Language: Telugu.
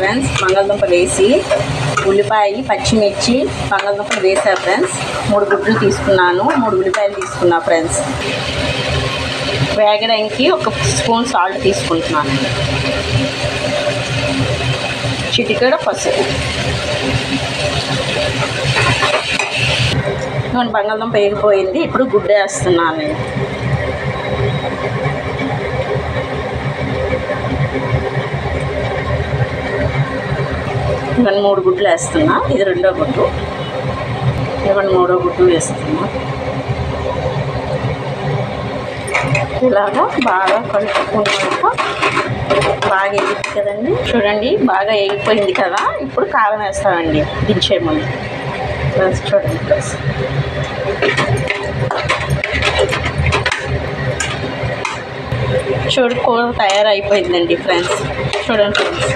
ఫ్రెండ్స్. బంగాళదుంపలు వేసి ఉల్లిపాయ, పచ్చిమిర్చి, బంగాళదుంపలు వేసా ఫ్రెండ్స్. 3 గుడ్లు తీసుకున్నాను, 3 ఉల్లిపాయలు తీసుకున్నా ఫ్రెండ్స్. వేగడానికి 1 స్పూన్ సాల్ట్ తీసుకుంటున్నాను. చిటికెడు పసుపు. బంగాళదుంప వేగిపోయింది. ఇప్పుడు గుడ్డ వేస్తున్నాను నేను. ఇవన్నీ 3 గుడ్లు వేస్తున్నా. ఇది 2వ గుడ్డు. ఇవన్నీ 3వ గుడ్డు వేస్తున్నా. ఇలాగా బాగా కలుపుకున్నాక బాగా ఎగిపోయింది కదండి. చూడండి బాగా ఎగిపోయింది కదా. ఇప్పుడు కారం వేస్తామండి దించే ముందు. చూడండి ప్లస్ కూర తయారైపోయిందండి ఫ్రెండ్స్. చూడండి ఫ్రెండ్స్.